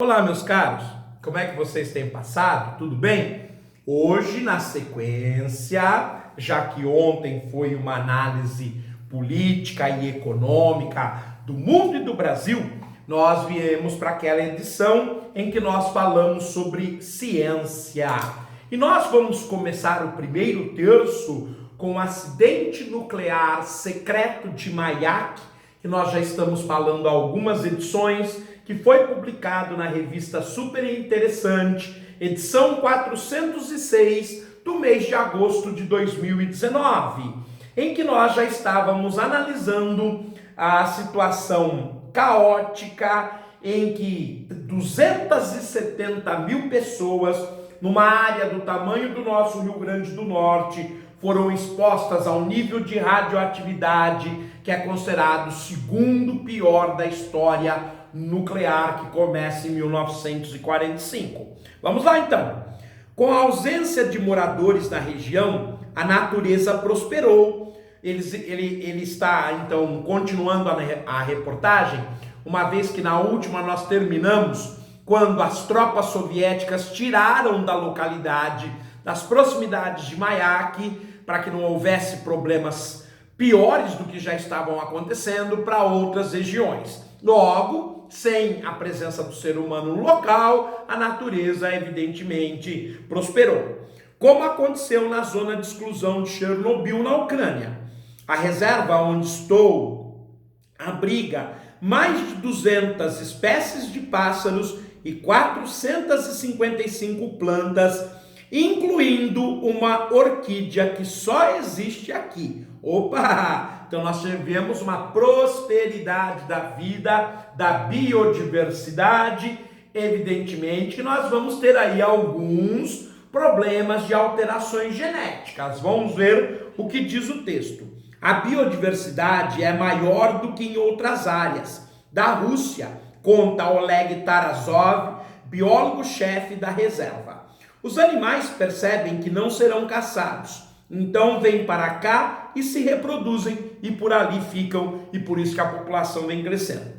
Olá, meus caros, como é que vocês têm passado? Tudo bem? Hoje, na sequência, já que ontem foi uma análise política e econômica do mundo e do Brasil, nós viemos para aquela edição em que nós falamos sobre ciência. E nós vamos começar o primeiro terço com o acidente nuclear secreto de Mayak, que nós já estamos falando há algumas edições, que foi publicado na revista Super Interessante, edição 406, do mês de agosto de 2019, em que nós já estávamos analisando a situação caótica em que 270 mil pessoas, numa área do tamanho do nosso Rio Grande do Norte, foram expostas ao nível de radioatividade que é considerado o segundo pior da história nuclear, que começa em 1945. Vamos lá então. Com a ausência de moradores na região, a natureza prosperou. Ele está então continuando a reportagem, uma vez que na última nós terminamos quando as tropas soviéticas tiraram da localidade, das proximidades de Mayak, para que não houvesse problemas piores do que já estavam acontecendo para outras regiões. Logo, sem a presença do ser humano no local, a natureza evidentemente prosperou. Como aconteceu na zona de exclusão de Chernobyl, na Ucrânia. A reserva onde estou abriga mais de 200 espécies de pássaros e 455 plantas, incluindo uma orquídea que só existe aqui. Opa! Então nós tivemos uma prosperidade da vida, da biodiversidade. Evidentemente que nós vamos ter aí alguns problemas de alterações genéticas. Vamos ver o que diz o texto. A biodiversidade é maior do que em outras áreas da Rússia, conta Oleg Tarasov, biólogo-chefe da reserva. Os animais percebem que não serão caçados, então vêm para cá e se reproduzem e por ali ficam, e por isso que a população vem crescendo.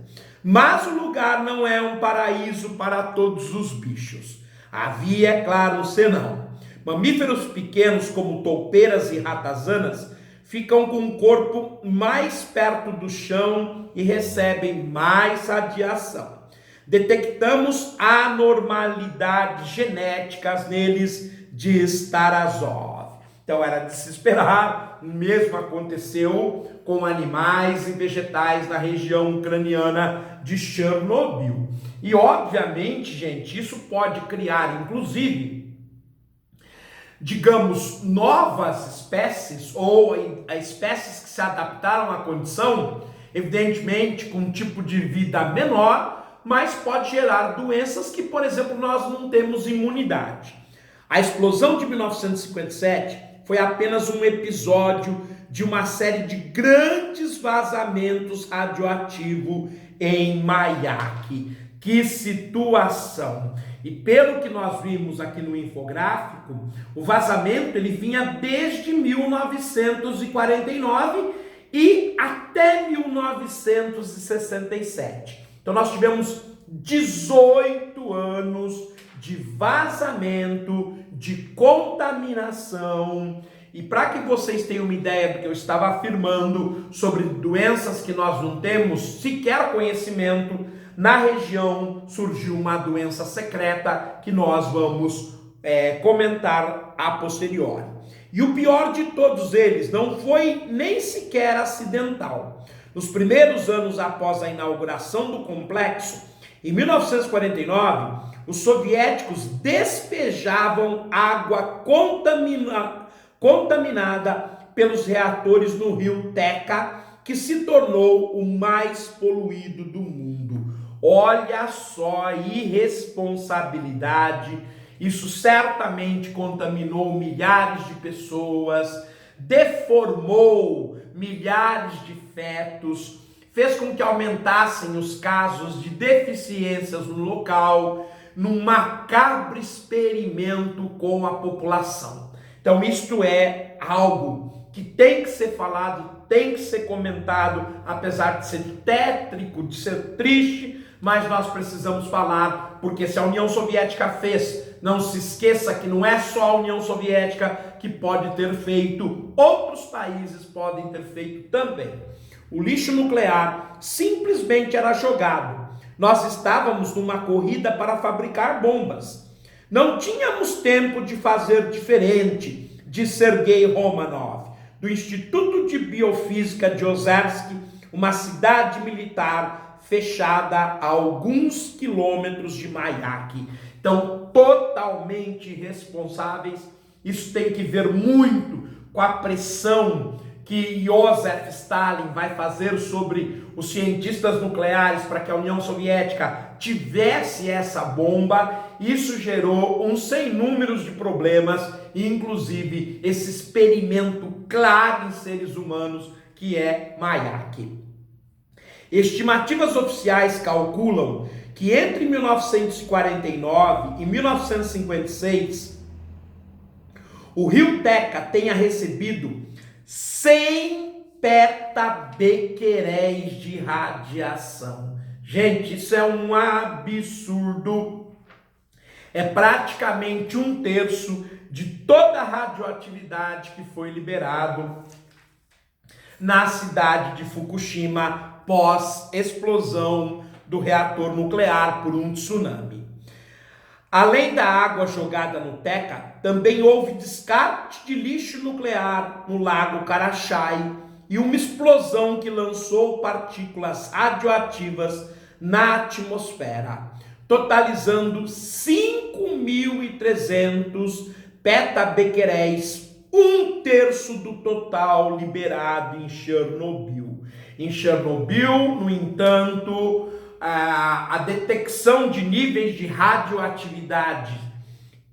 Mas o lugar não é um paraíso para todos os bichos. Havia, é claro, um senão. Mamíferos pequenos como toupeiras e ratazanas ficam com o corpo mais perto do chão e recebem mais radiação. Detectamos anormalidades genéticas neles, diz Tarasov. Então era de se esperar, o mesmo aconteceu com animais e vegetais na região ucraniana de Chernobyl. E obviamente, gente, isso pode criar, inclusive, digamos, novas espécies ou espécies que se adaptaram à condição, evidentemente com um tipo de vida menor, mas pode gerar doenças que, por exemplo, nós não temos imunidade. A explosão de 1957 foi apenas um episódio de uma série de grandes vazamentos radioativos em Mayak. Que situação! E pelo que nós vimos aqui no infográfico, o vazamento ele vinha desde 1949 e até 1967. Então nós tivemos 18 anos de vazamento, de contaminação. E para que vocês tenham uma ideia, porque eu estava afirmando sobre doenças que nós não temos sequer conhecimento, na região surgiu uma doença secreta que nós vamos comentar a posteriori. E o pior de todos eles não foi nem sequer acidental. Nos primeiros anos após a inauguração do complexo, em 1949, os soviéticos despejavam água contaminada pelos reatores no rio Teka, que se tornou o mais poluído do mundo. Olha só a irresponsabilidade. Isso certamente contaminou milhares de pessoas, deformou milhares de fetos, fez com que aumentassem os casos de deficiências no local, num macabro experimento com a população. Então isto é algo que tem que ser falado, tem que ser comentado, apesar de ser tétrico, de ser triste, mas nós precisamos falar, porque se a União Soviética fez, não se esqueça que não é só a União Soviética que pode ter feito, outros países podem ter feito também. O lixo nuclear simplesmente era jogado. Nós estávamos numa corrida para fabricar bombas. Não tínhamos tempo de fazer diferente, diz Sergei Romanov, do Instituto de Biofísica de Ozersk, uma cidade militar fechada a alguns quilômetros de Mayak. Então, totalmente irresponsáveis. Isso tem que ver muito com a pressão que Joseph Stalin vai fazer sobre os cientistas nucleares para que a União Soviética tivesse essa bomba. Isso gerou um sem números de problemas, inclusive esse experimento claro em seres humanos que é Mayak. Estimativas oficiais calculam que entre 1949 e 1956 o rio Teca tenha recebido 100 petabequeréis de radiação. Gente, isso é um absurdo. É praticamente 1/3 de toda a radioatividade que foi liberado na cidade de Fukushima pós-explosão do reator nuclear por um tsunami. Além da água jogada no Teca, também houve descarte de lixo nuclear no lago Karachai e uma explosão que lançou partículas radioativas na atmosfera, totalizando 5.300 petabequeréis, 1/3 do total liberado em Chernobyl. Em Chernobyl, no entanto, a detecção de níveis de radioatividade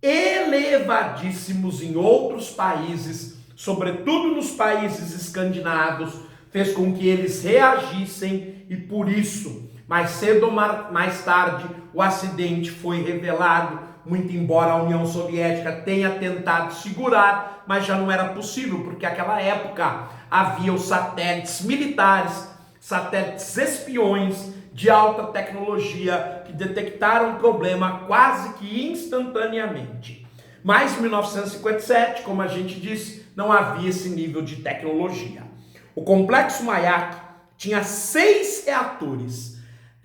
elevadíssimos em outros países, sobretudo nos países escandinavos, fez com que eles reagissem e por isso, mais cedo ou mais tarde, o acidente foi revelado, muito embora a União Soviética tenha tentado segurar, mas já não era possível, porque naquela época havia os satélites militares, satélites espiões de alta tecnologia que detectaram o problema quase que instantaneamente. Mas em 1957, como a gente disse, não havia esse nível de tecnologia. O complexo Mayak tinha 6 reatores,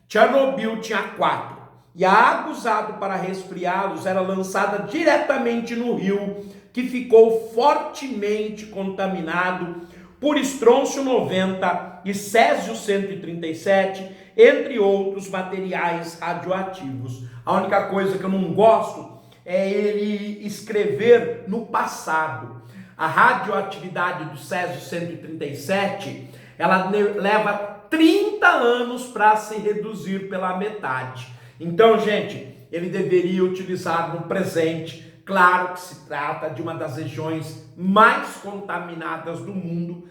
Chernobyl tinha 4, e a água usada para resfriá-los era lançada diretamente no rio, que ficou fortemente contaminado por estrôncio 90 e césio 137, entre outros materiais radioativos. A única coisa que eu não gosto é ele escrever no passado. A radioatividade do césio 137, ela leva 30 anos para se reduzir pela metade. Então, gente, ele deveria utilizar no presente. Claro que se trata de uma das regiões mais contaminadas do mundo,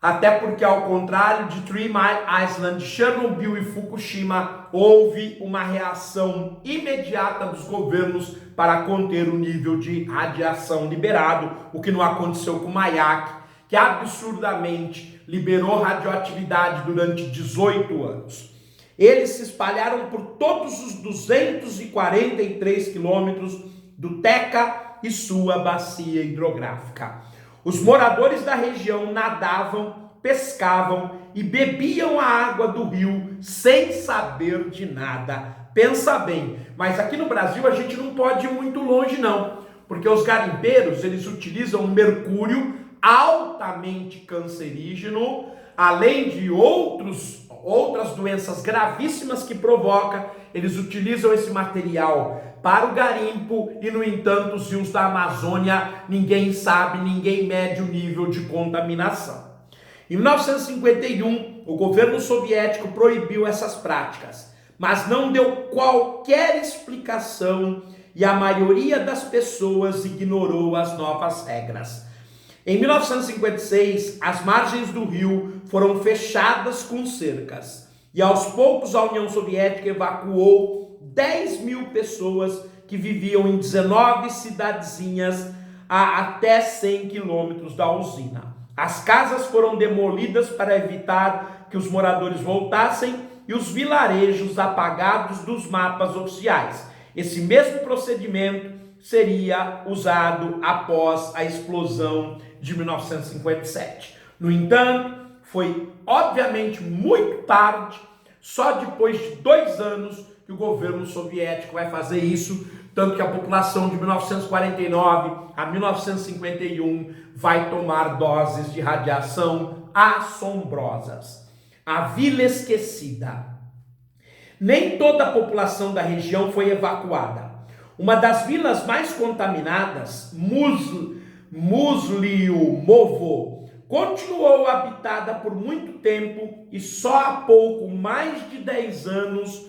até porque, ao contrário de Three Mile Island, Chernobyl e Fukushima, houve uma reação imediata dos governos para conter o nível de radiação liberado, o que não aconteceu com Mayak, que absurdamente liberou radioatividade durante 18 anos. Eles se espalharam por todos os 243 quilômetros do Teca e sua bacia hidrográfica. Os moradores da região nadavam, pescavam e bebiam a água do rio sem saber de nada. Pensa bem, mas aqui no Brasil a gente não pode ir muito longe não, porque os garimpeiros, eles utilizam mercúrio altamente cancerígeno, além de outras doenças gravíssimas que provoca. Eles utilizam esse material para o garimpo e, no entanto, os rios da Amazônia, ninguém sabe, ninguém mede o nível de contaminação. Em 1951, o governo soviético proibiu essas práticas, mas não deu qualquer explicação e a maioria das pessoas ignorou as novas regras. Em 1956, as margens do rio foram fechadas com cercas e aos poucos a União Soviética evacuou 10.000 pessoas que viviam em 19 cidadezinhas a até 100 quilômetros da usina. As casas foram demolidas para evitar que os moradores voltassem e os vilarejos apagados dos mapas oficiais. Esse mesmo procedimento seria usado após a explosão de 1957. No entanto, foi obviamente muito tarde, só depois de 2 anos que o governo soviético vai fazer isso, tanto que a população de 1949 a 1951 vai tomar doses de radiação assombrosas. A Vila Esquecida. Nem toda a população da região foi evacuada. Uma das vilas mais contaminadas, Muslimovo, continuou habitada por muito tempo e só há pouco mais de 10 anos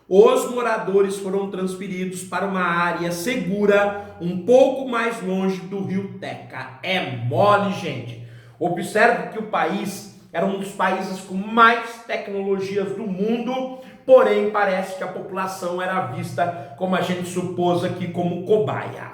os moradores foram transferidos para uma área segura um pouco mais longe do rio Teca. É mole, gente. Observe que o país era um dos países com mais tecnologias do mundo, porém parece que a população era vista, como a gente supôs aqui, como cobaia.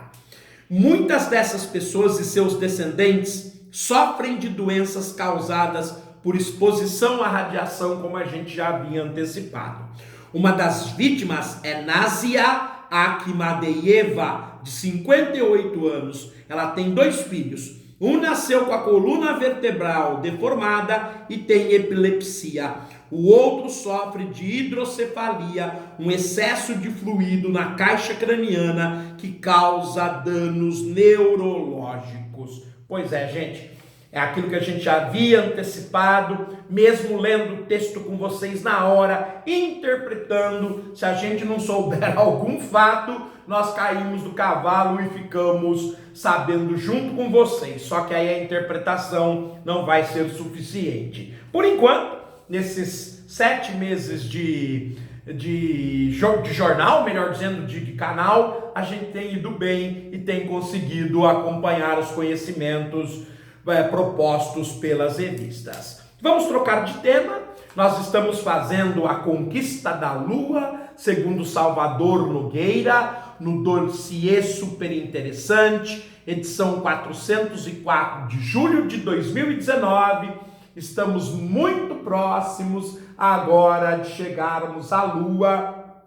Muitas dessas pessoas e seus descendentes sofrem de doenças causadas por exposição à radiação, como a gente já havia antecipado. Uma das vítimas é Nazia Akhmadeyeva, de 58 anos. Ela tem 2 filhos. Um nasceu com a coluna vertebral deformada e tem epilepsia. O outro sofre de hidrocefalia, um excesso de fluido na caixa craniana que causa danos neurológicos. Pois é, gente. É aquilo que a gente já havia antecipado, mesmo lendo o texto com vocês na hora, interpretando. Se a gente não souber algum fato, nós caímos do cavalo e ficamos sabendo junto com vocês. Só que aí a interpretação não vai ser suficiente. Por enquanto, nesses 7 meses de jornal, melhor dizendo, de canal, a gente tem ido bem e tem conseguido acompanhar os conhecimentos propostos pelas revistas. Vamos trocar de tema. Nós estamos fazendo a conquista da Lua, segundo Salvador Nogueira, no dossiê super interessante, edição 404 de julho de 2019. Estamos muito próximos agora de chegarmos à Lua.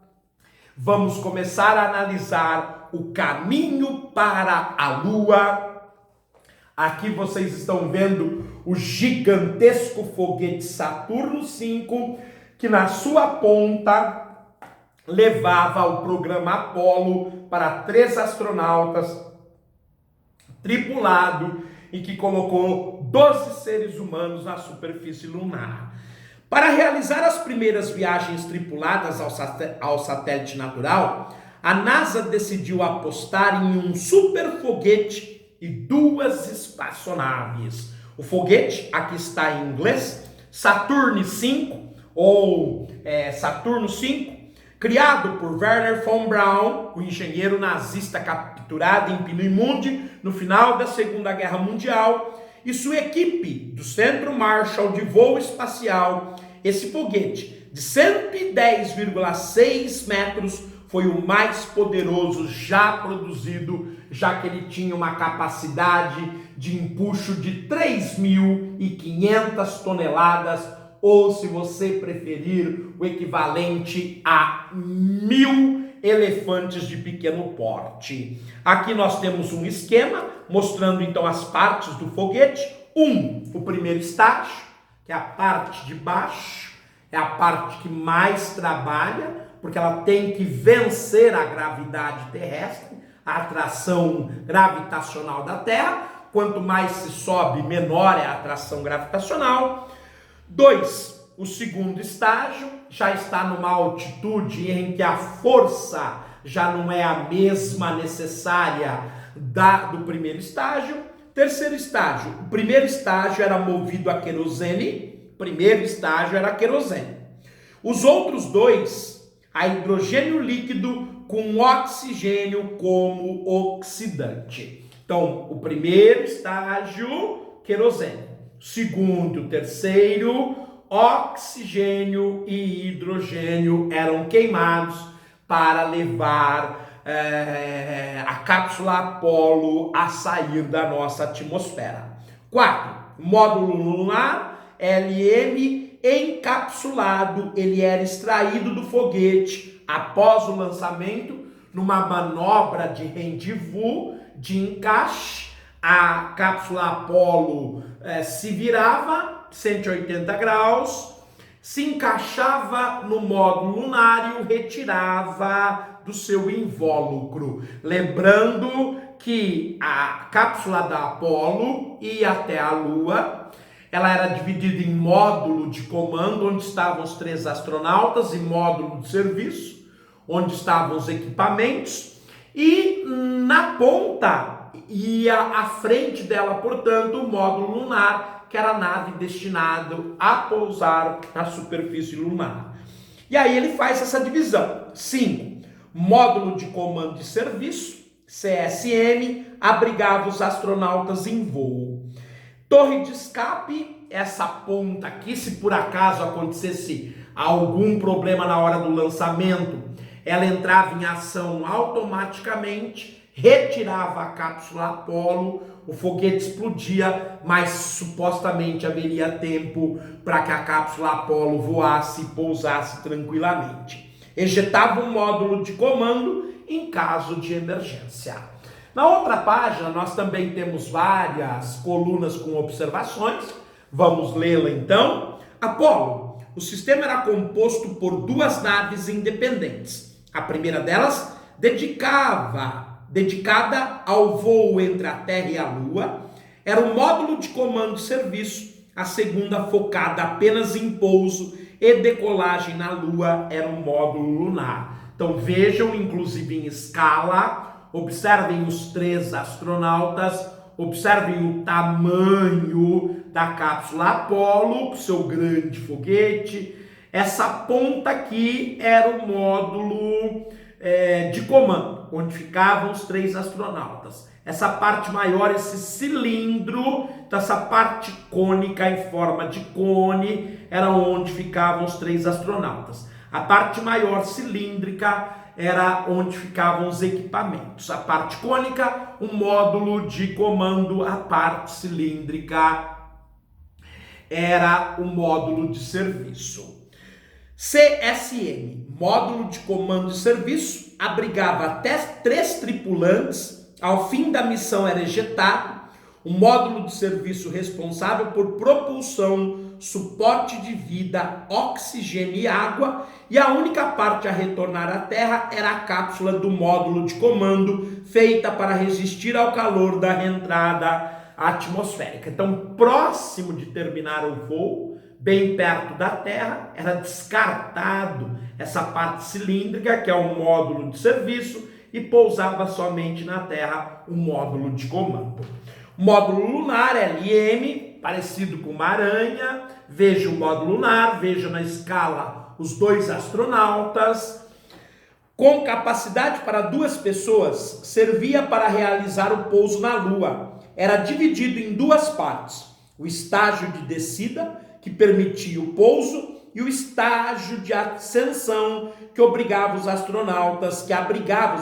Vamos começar a analisar o caminho para a Lua. Aqui vocês estão vendo o gigantesco foguete Saturno V, que na sua ponta levava o programa Apollo para 3 astronautas, tripulado, e que colocou 12 seres humanos na superfície lunar. Para realizar as primeiras viagens tripuladas ao satélite natural, a NASA decidiu apostar em um super foguete e 2 espaçonaves. O foguete, aqui está em inglês, Saturn V, ou Saturno V, criado por Wernher von Braun, o engenheiro nazista capturado em Peenemünde no final da Segunda Guerra Mundial, e sua equipe do Centro Marshall de Voo Espacial. Esse foguete, de 110,6 metros, foi o mais poderoso já produzido, já que ele tinha uma capacidade de empuxo de 3.500 toneladas, ou, se você preferir, o equivalente a 1.000 elefantes de pequeno porte. Aqui nós temos um esquema mostrando então as partes do foguete. O primeiro estágio, que é a parte de baixo, é a parte que mais trabalha, porque ela tem que vencer a gravidade terrestre, a atração gravitacional da Terra. Quanto mais se sobe, menor é a atração gravitacional. 2, o segundo estágio já está numa altitude em que a força já não é a mesma necessária do primeiro estágio. Terceiro estágio, o primeiro estágio era movido a querosene, primeiro estágio era querosene. Os outros 2, a hidrogênio líquido com oxigênio como oxidante. Então, o primeiro estágio, querosene. Segundo, terceiro, oxigênio e hidrogênio eram queimados para levar a cápsula Apollo a sair da nossa atmosfera. 4, módulo lunar, LM encapsulado, ele era extraído do foguete após o lançamento, numa manobra de rendezvous, de encaixe. A cápsula Apollo se virava 180 graus, se encaixava no módulo lunar e o retirava do seu invólucro. Lembrando que a cápsula da Apollo ia até a Lua. Ela era dividida em módulo de comando, onde estavam os 3 astronautas, e módulo de serviço, onde estavam os equipamentos, e na ponta ia à frente dela, portanto, o módulo lunar, que era a nave destinada a pousar na superfície lunar. E aí ele faz essa divisão. 5. Módulo de comando e serviço, CSM, abrigava os astronautas em voo. Torre de escape, essa ponta aqui, se por acaso acontecesse algum problema na hora do lançamento, ela entrava em ação automaticamente, retirava a cápsula Apollo, o foguete explodia, mas supostamente haveria tempo para que a cápsula Apollo voasse e pousasse tranquilamente. Ejetava um módulo de comando em caso de emergência. Na outra página, nós também temos várias colunas com observações. Vamos lê-la então. Apollo. O sistema era composto por 2 naves independentes. A primeira delas dedicada ao voo entre a Terra e a Lua, era o módulo de comando e serviço. A segunda, focada apenas em pouso e decolagem na Lua, era um módulo lunar. Então vejam, inclusive em escala, observem os 3 astronautas, observem o tamanho da cápsula Apollo, o seu grande foguete. Essa ponta aqui era o módulo de comando, onde ficavam os 3 astronautas. Essa parte maior, esse cilindro, então essa parte cônica em forma de cone, era onde ficavam os 3 astronautas. A parte maior cilíndrica era onde ficavam os equipamentos. A parte cônica, o módulo de comando. A parte cilíndrica era o módulo de serviço. CSM, módulo de comando e serviço, abrigava até 3 tripulantes. Ao fim da missão era ejetado. O módulo de serviço responsável por propulsão, suporte de vida, oxigênio e água, e a única parte a retornar à Terra era a cápsula do módulo de comando, feita para resistir ao calor da reentrada atmosférica. Então, próximo de terminar o voo, bem perto da Terra, era descartado essa parte cilíndrica, que é o módulo de serviço, e pousava somente na Terra o módulo de comando. O módulo lunar, LM, parecido com uma aranha. Veja o módulo lunar, veja na escala os 2 astronautas. Com capacidade para 2 pessoas, servia para realizar o pouso na Lua. Era dividido em 2 partes. O estágio de descida, que permitia o pouso, e o estágio de ascensão, que abrigava os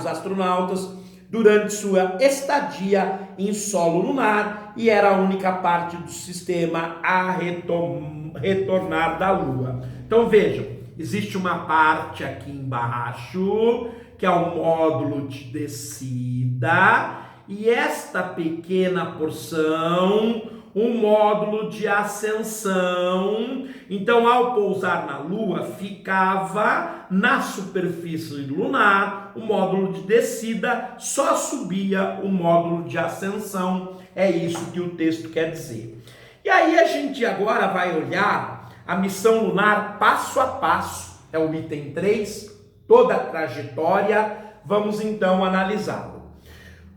astronautas durante sua estadia em solo lunar, e era a única parte do sistema a retornar da Lua. Então vejam, existe uma parte aqui embaixo, que é o módulo de descida, e esta pequena porção, um módulo de ascensão. Então, ao pousar na Lua, ficava na superfície lunar. O módulo de descida, só subia o módulo de ascensão. É isso que o texto quer dizer. E aí a gente agora vai olhar a missão lunar passo a passo. É o item 3, toda a trajetória. Vamos então analisá-lo.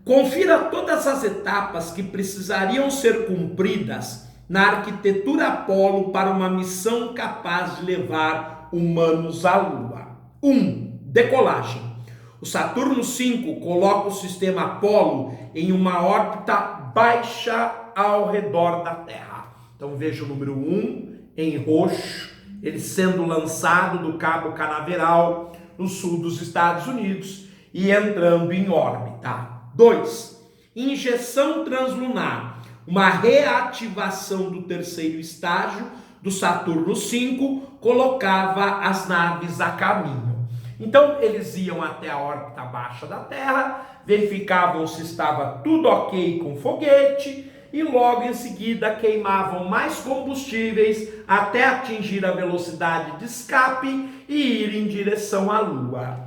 Confira todas as etapas que precisariam ser cumpridas na arquitetura Apollo para uma missão capaz de levar humanos à Lua. 1. Decolagem. O Saturno V coloca o sistema Apollo em uma órbita baixa ao redor da Terra. Então veja o número 1 em roxo, ele sendo lançado do Cabo Canaveral, no sul dos Estados Unidos, e entrando em órbita. 2. Injeção translunar, uma reativação do 3º estágio do Saturno V colocava as naves a caminho. Então eles iam até a órbita baixa da Terra, verificavam se estava tudo ok com o foguete e logo em seguida queimavam mais combustíveis até atingir a velocidade de escape e ir em direção à Lua.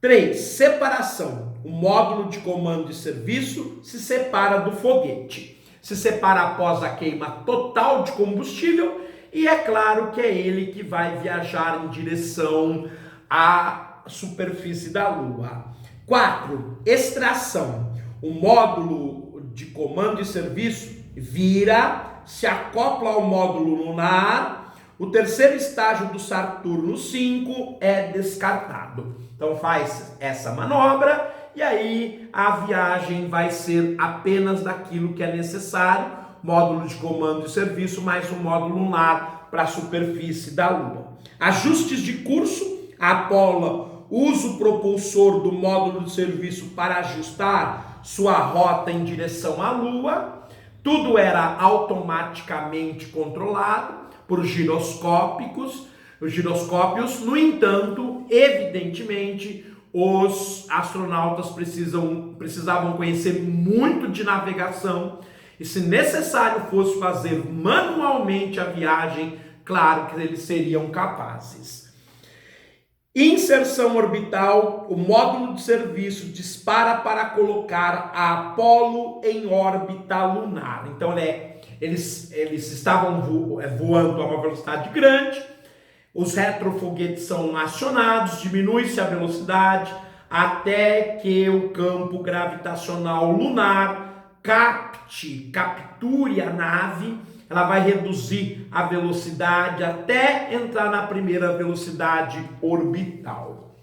3. Separação. O módulo de comando e serviço se separa do foguete. Se separa após a queima total de combustível e é claro que é ele que vai viajar em direção à superfície da Lua. 4. Extração. O módulo de comando e serviço vira, se acopla ao módulo lunar. O terceiro estágio do Saturno V é descartado. Então faz essa manobra e aí a viagem vai ser apenas daquilo que é necessário, módulo de comando e serviço mais um módulo lunar para a superfície da Lua. Ajustes de curso. A Apollo usa o propulsor do módulo de serviço para ajustar sua rota em direção à Lua. Tudo era automaticamente controlado por giroscópios. No entanto, evidentemente, os astronautas precisavam conhecer muito de navegação e, se necessário fosse fazer manualmente a viagem, claro que eles seriam capazes. Inserção orbital. O módulo de serviço dispara para colocar a Apollo em órbita lunar. Então, eles estavam voando a uma velocidade grande, os retrofoguetes são acionados, diminui-se a velocidade até que o campo gravitacional lunar capture a nave. Ela vai reduzir a velocidade até entrar na primeira velocidade orbital.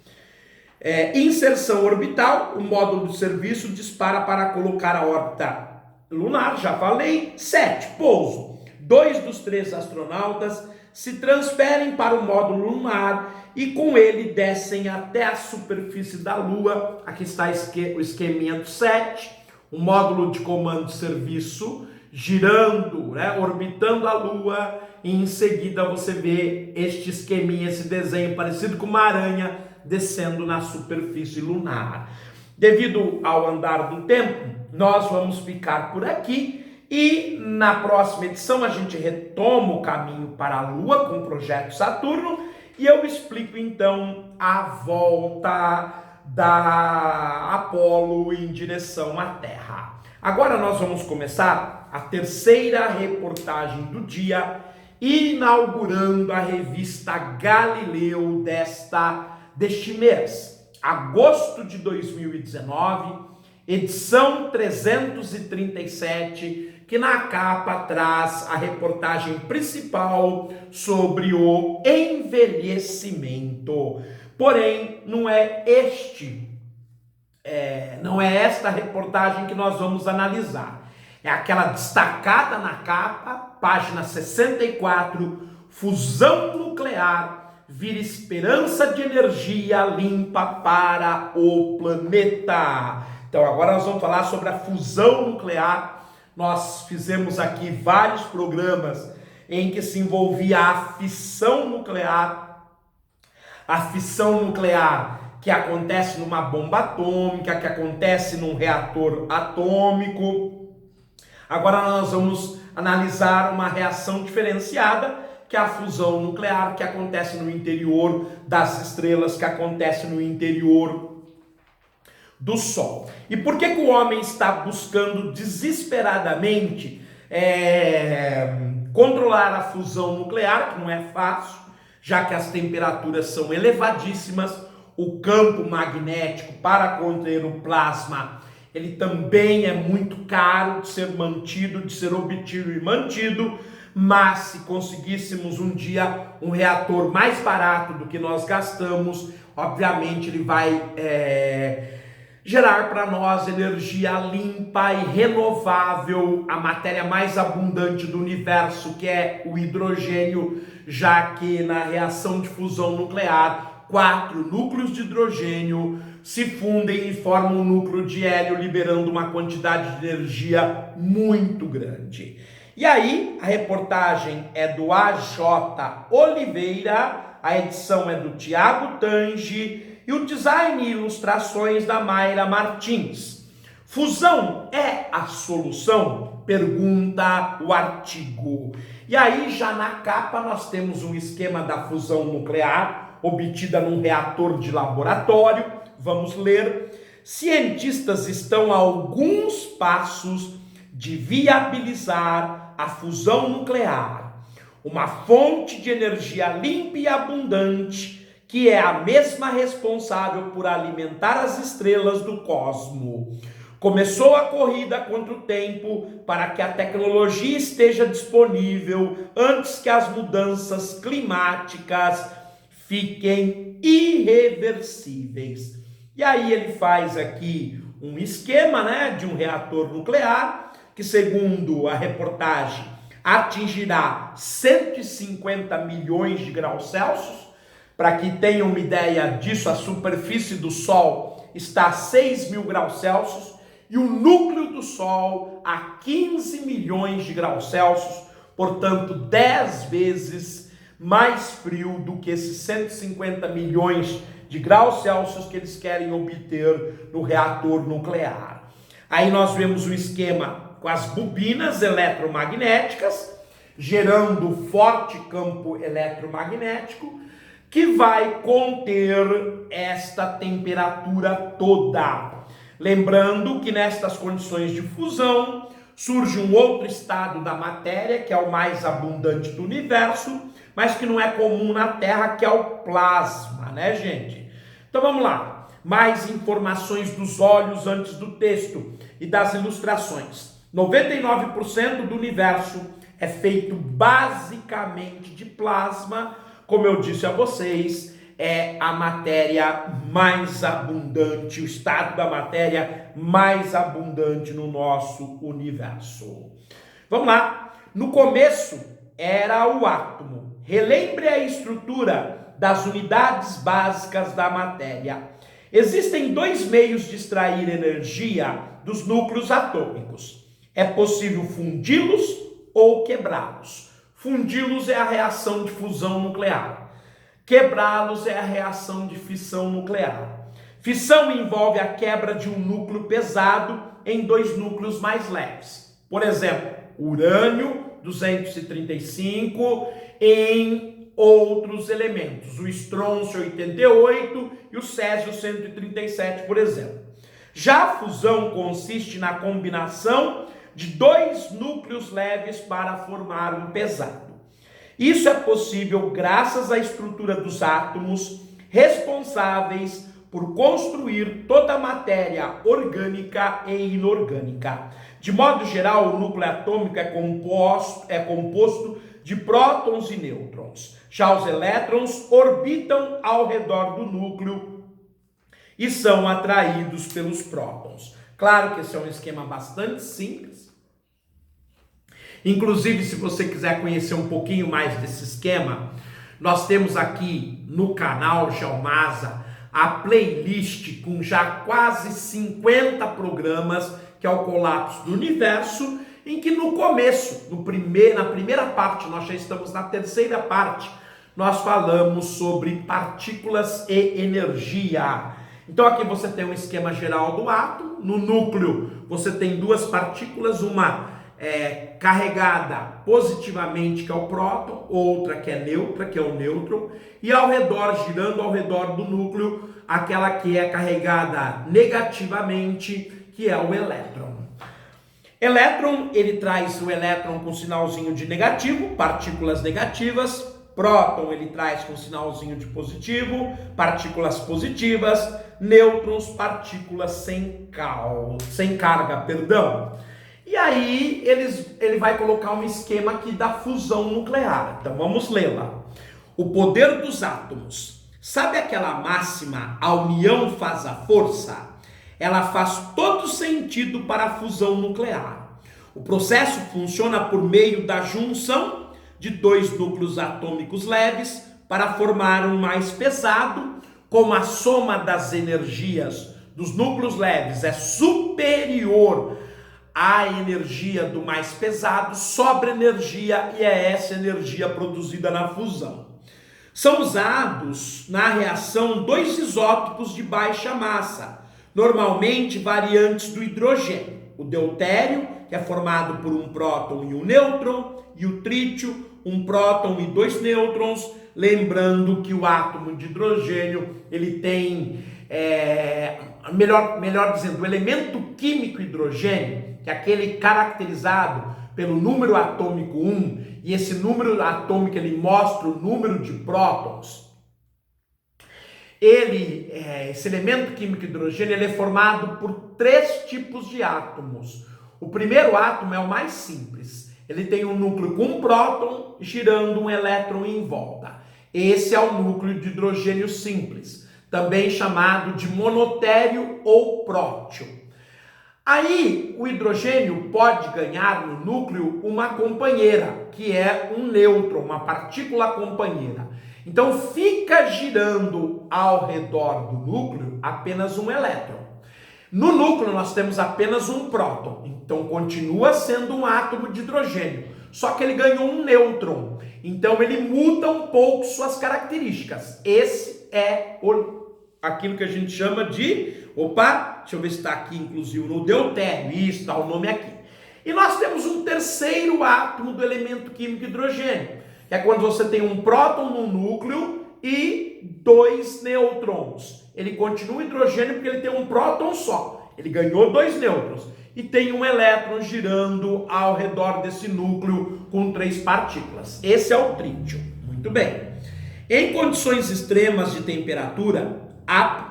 Inserção orbital. O módulo de serviço dispara para colocar a órbita lunar, já falei. 7. Pouso. 2 dos 3 astronautas se transferem para o módulo lunar e com ele descem até a superfície da Lua. Aqui está o esqueminha do 7. O módulo de comando de serviço girando, orbitando a Lua, e em seguida você vê este esqueminha, esse desenho parecido com uma aranha descendo na superfície lunar. Devido ao andar do tempo, nós vamos ficar por aqui e na próxima edição a gente retoma o caminho para a Lua com o projeto Saturno e eu explico então a volta da Apollo em direção à Terra. Agora nós vamos começar a terceira reportagem do dia, inaugurando a revista Galileu deste mês, agosto de 2019, edição 337, que na capa traz a reportagem principal sobre o envelhecimento. Porém, não é esta reportagem que nós vamos analisar. É aquela destacada na capa, página 64, fusão nuclear vira esperança de energia limpa para o planeta. Então agora nós vamos falar sobre a fusão nuclear. Nós fizemos aqui vários programas em que se envolvia a fissão nuclear. A fissão nuclear que acontece numa bomba atômica, que acontece num reator atômico. Agora nós vamos analisar uma reação diferenciada, que é a fusão nuclear, que acontece no interior das estrelas, que acontece no interior do Sol. E por que o homem está buscando desesperadamente controlar a fusão nuclear, que não é fácil, já que as temperaturas são elevadíssimas, o campo magnético para conter o plasma ele também é muito caro de ser mantido, de ser obtido e mantido, mas se conseguíssemos um dia um reator mais barato do que nós gastamos, obviamente ele vai gerar para nós energia limpa e renovável, a matéria mais abundante do universo, que é o hidrogênio, já que na reação de fusão nuclear, 4 núcleos de hidrogênio se fundem e formam um núcleo de hélio, liberando uma quantidade de energia muito grande. E aí, a reportagem é do AJ Oliveira, a edição é do Tiago Tange e o design e ilustrações da Mayra Martins. Fusão é a solução? Pergunta o artigo. E aí, já na capa, nós temos um esquema da fusão nuclear, obtida num reator de laboratório. Vamos ler. Cientistas estão a alguns passos de viabilizar a fusão nuclear, uma fonte de energia limpa e abundante, que é a mesma responsável por alimentar as estrelas do cosmos. Começou a corrida contra o tempo para que a tecnologia esteja disponível antes que as mudanças climáticas fiquem irreversíveis. E aí ele faz aqui um esquema, de um reator nuclear que, segundo a reportagem, atingirá 150 milhões de graus Celsius. Para que tenham uma ideia disso, a superfície do Sol está a 6 mil graus Celsius e o núcleo do Sol a 15 milhões de graus Celsius, portanto 10 vezes mais frio do que esses 150 milhões de graus Celsius que eles querem obter no reator nuclear. Aí nós vemos o esquema com as bobinas eletromagnéticas, gerando forte campo eletromagnético, que vai conter esta temperatura toda. Lembrando que nestas condições de fusão, surge um outro estado da matéria, que é o mais abundante do universo, mas que não é comum na Terra, que é o plasma, gente? Então vamos lá. Mais informações dos olhos antes do texto e das ilustrações. 99% do universo é feito basicamente de plasma. Como eu disse a vocês, é a matéria mais abundante, o estado da matéria mais abundante no nosso universo. Vamos lá. No começo era o átomo. Relembre a estrutura das unidades básicas da matéria. Existem dois meios de extrair energia dos núcleos atômicos. É possível fundi-los ou quebrá-los. Fundi-los é a reação de fusão nuclear. Quebrá-los é a reação de fissão nuclear. Fissão envolve a quebra de um núcleo pesado em dois núcleos mais leves. Por exemplo, urânio 235 em outros elementos, o estrôncio 88 e o césio 137, por exemplo. Já a fusão consiste na combinação de dois núcleos leves para formar um pesado. Isso é possível graças à estrutura dos átomos responsáveis por construir toda a matéria orgânica e inorgânica. De modo geral, o núcleo atômico é composto de prótons e nêutrons. Já os elétrons orbitam ao redor do núcleo e são atraídos pelos prótons. Claro que esse é um esquema bastante simples. Inclusive, se você quiser conhecer um pouquinho mais desse esquema, nós temos aqui no canal Geomasa a playlist com já quase 50 programas, que é o Colapso do Universo, em que no começo, na primeira parte, nós já estamos na terceira parte, nós falamos sobre partículas e energia. Então aqui você tem um esquema geral do átomo. No núcleo você tem duas partículas, uma carregada positivamente, que é o próton, outra que é neutra, que é o nêutron, e ao redor, girando ao redor do núcleo, aquela que é carregada negativamente, que é o elétron. Elétron, ele traz o elétron com sinalzinho de negativo, partículas negativas. Próton, ele traz com sinalzinho de positivo, partículas positivas. Nêutrons, partículas sem carga. E aí ele vai colocar um esquema aqui da fusão nuclear. Então vamos lê-la. O poder dos átomos. Sabe aquela máxima, a união faz a força? Ela faz todo sentido para a fusão nuclear. O processo funciona por meio da junção de dois núcleos atômicos leves para formar um mais pesado, como a soma das energias dos núcleos leves é superior há energia do mais pesado, sobra energia e é essa energia produzida na fusão. São usados na reação dois isótopos de baixa massa, normalmente variantes do hidrogênio. O deutério, que é formado por um próton e um nêutron, e o trítio, um próton e dois nêutrons, lembrando que o átomo de hidrogênio, ele tem, melhor dizendo, o elemento químico hidrogênio, que é aquele caracterizado pelo número atômico 1, e esse número atômico ele mostra o número de prótons. Esse elemento químico hidrogênio ele é formado por 3 tipos de átomos. O primeiro átomo é o mais simples. Ele tem um núcleo com um próton girando um elétron em volta. Esse é o núcleo de hidrogênio simples, também chamado de monotério ou prótio. Aí o hidrogênio pode ganhar no núcleo uma companheira, que é um nêutron, uma partícula companheira. Então fica girando ao redor do núcleo apenas um elétron. No núcleo nós temos apenas um próton, então continua sendo um átomo de hidrogênio, só que ele ganhou um nêutron, então ele muda um pouco suas características. Esse é aquilo que a gente chama de, deixa eu ver se está aqui inclusive no deutério, isso está o nome aqui. E nós temos um terceiro átomo do elemento químico hidrogênio, que é quando você tem um próton no núcleo e 2 nêutrons. Ele continua hidrogênio porque ele tem um próton só. Ele ganhou 2 nêutrons. E tem um elétron girando ao redor desse núcleo com 3 partículas. Esse é o trítio. Muito bem. Em condições extremas de temperatura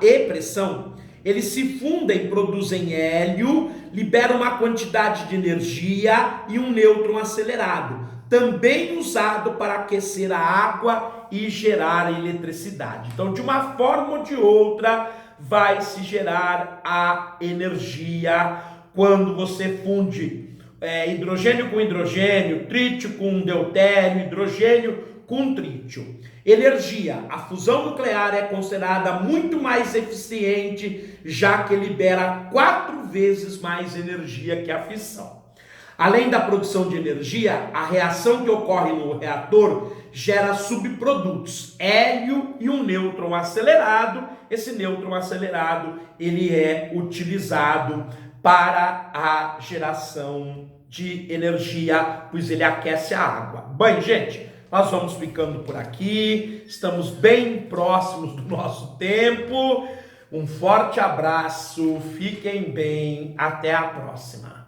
e pressão, eles se fundem, produzem hélio, liberam uma quantidade de energia e um nêutron acelerado, também usado para aquecer a água e gerar eletricidade. Então, de uma forma ou de outra, vai se gerar a energia quando você funde hidrogênio com hidrogênio, trítio com deutério, hidrogênio com trítio. Energia. A fusão nuclear é considerada muito mais eficiente, já que libera 4 vezes mais energia que a fissão. Além da produção de energia, a reação que ocorre no reator gera subprodutos, hélio e um nêutron acelerado. Esse nêutron acelerado ele é utilizado para a geração de energia, pois ele aquece a água. Bem, gente, nós vamos ficando por aqui, estamos bem próximos do nosso tempo. Um forte abraço, fiquem bem, até a próxima.